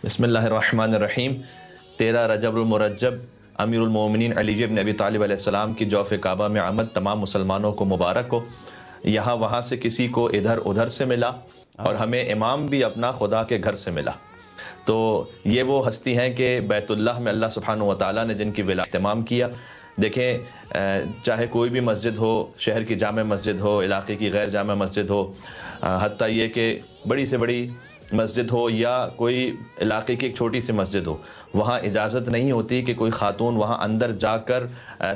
بسم اللہ الرحمن الرحیم 13 رجب المرجب امیر المومنین علی بن ابی طالب علیہ السلام کی جوف کعبہ میں آمد تمام مسلمانوں کو مبارک ہو۔ یہاں وہاں سے کسی کو ادھر ادھر سے ملا اور ہمیں امام بھی اپنا خدا کے گھر سے ملا۔ تو یہ وہ ہستی ہیں کہ بیت اللہ میں اللہ سبحانہ و تعالیٰ نے جن کی ولایت اہتمام کیا۔ دیکھیں، چاہے کوئی بھی مسجد ہو، شہر کی جامع مسجد ہو، علاقے کی غیر جامع مسجد ہو، حتیٰ یہ کہ بڑی سے بڑی مسجد ہو یا کوئی علاقے کی ایک چھوٹی سی مسجد ہو، وہاں اجازت نہیں ہوتی کہ کوئی خاتون وہاں اندر جا کر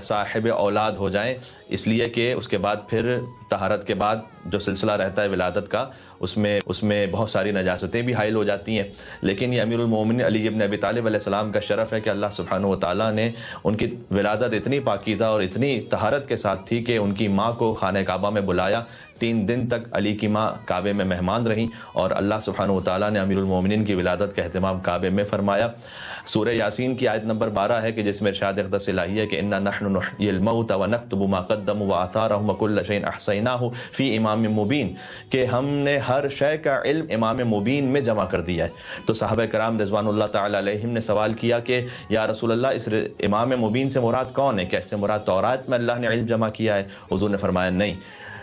صاحب اولاد ہو جائیں، اس لیے کہ اس کے بعد پھر طہارت کے بعد جو سلسلہ رہتا ہے ولادت کا، اس میں بہت ساری نجاستیں بھی حائل ہو جاتی ہیں۔ لیکن یہ امیر المومنین علی بن ابی طالب علیہ السلام کا شرف ہے کہ اللہ سبحانہ و تعالیٰ نے ان کی ولادت اتنی پاکیزہ اور اتنی طہارت کے ساتھ تھی کہ ان کی ماں کو خانہ کعبہ میں بلایا۔ 3 دن تک علی کی ماں کعبے میں مہمان رہیں اور اللہ سبحانہ و تعالیٰ نے امیر المومنین کی ولادت کا اہتمام کعبے میں فرمایا۔ سورہ یاسین کی آیت نمبر 12 ہے کہ جس میں ارشاد اقدس الہی ہے کہ انا نحن نحیی الموت ونکتب ما قدموا وآثارهم وکل شیء احصیناہ فی امام مبین، کہ ہم نے ہر شے کا علم امام مبین میں جمع کر دیا ہے۔ تو صحابہ کرام رضوان اللہ تعالی علیہم نے سوال کیا کہ یا رسول اللہ، اس امام مبین سے مراد کون ہے؟ کیسے مراد تورات میں اللہ نے علم جمع کیا ہے؟ حضور نے فرمایا نہیں۔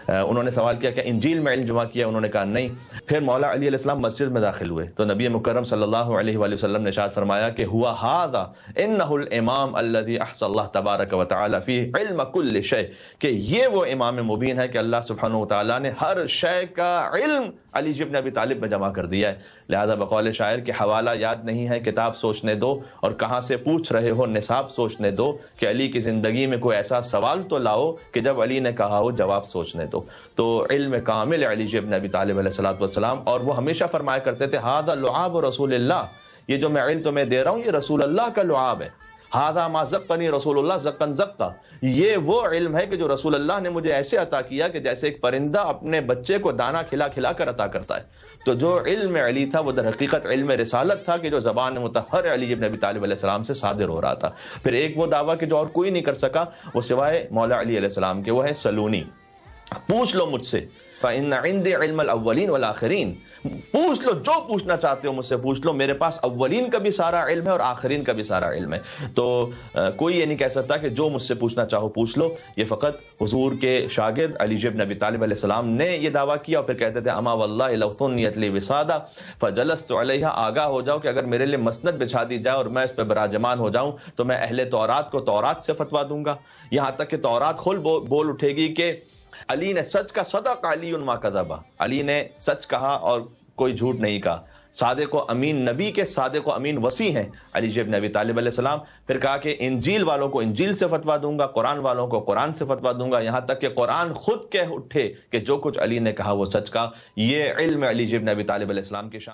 انہوں نے سوال کیا کہ انجیل میں علم جمع کیا؟ انہوں نے کہا نہیں۔ پھر مولا علی علیہ السلام مسجد میں داخل ہوئے تو نبی مکرم صلی اللہ علیہ وآلہ وسلم نے ارشاد فرمایا کہ ہوا ھذا انہ الامام الذی احصى اللہ تبارک و تعالی فی علم کل شیء، کہ یہ وہ امام مبین ہے کہ اللہ سبحانہ و تعالیٰ نے ہر شے کا علم علی بن ابی طالب میں جمع کر دیا ہے۔ لہذا بقول شاعر کہ حوالہ یاد نہیں ہے کتاب سوچنے دو، اور کہاں سے پوچھ رہے ہو نصاب سوچنے دو، کہ علی کی زندگی میں کوئی ایسا سوال تو لاؤ کہ جب علی نے کہا ہو جواب سوچنے دو۔ تو علم کامل علی بن ابی طالب علیہ السلام، اور وہ ہمیشہ فرمایا کرتے تھے ھذا لعاب رسول اللہ، یہ جو میں علم تمہیں دے رہا ہوں یہ رسول اللہ کا لعاب ہے۔ ھذا ما زقنی رسول اللہ زقن زقا، یہ وہ علم ہے کہ جو رسول اللہ نے مجھے ایسے عطا کیا کہ جیسے ایک پرندہ اپنے بچے کو دانا کھلا کھلا کر عطا کرتا ہے۔ تو جو علم علی تھا وہ در حقیقت علم رسالت تھا کہ جو زبان مطہر علی بن ابی طالب علیہ السلام سے صادر ہو رہا تھا۔ پھر ایک وہ دعویٰ کہ جو اور کوئی نہیں کر سکا وہ سوائے مولا علی علیہ السلام کے، وہ ہے سلونی، پوچھ لو مجھ سے، فإن عندي علم الاولین والآخرین، پوچھ لو جو پوچھنا چاہتے ہو مجھ سے پوچھ لو، میرے پاس اولین کا بھی سارا علم ہے اور آخرین کا بھی سارا علم ہے۔ تو کوئی یہ نہیں کہہ سکتا کہ جو مجھ سے پوچھنا چاہو پوچھ لو۔ یہ فقط حضور کے شاگرد علی بن ابی طالب علیہ السلام نے یہ دعویٰ کیا، اور پھر کہتے تھے اما واللہ لو ثنیت لی وسادہ فجلست علیہا، آگاہ ہو جاؤ کہ اگر میرے لیے مسند بچھا دی جائے اور میں اس پہ براجمان ہو جاؤں تو میں اہل تورات کو تورات سے فتویٰ دوں گا، یہاں تک کہ تورات خود بول اٹھے گی کہ علی نے سچ کا، صدق علی ما کذب، علی نے سچ کہا اور کوئی جھوٹ نہیں کہا۔ صادق و امین، نبی کے صادق و امین وصی ہیں علی بن ابی طالب علیہ السلام۔ پھر کہا کہ انجیل والوں کو انجیل سے فتویٰ دوں گا، قرآن والوں کو قرآن سے فتویٰ دوں گا، یہاں تک کہ قرآن خود کہہ اٹھے کہ جو کچھ علی نے کہا وہ سچ کا۔ یہ علم علی بن ابی طالب علیہ السلام کے شان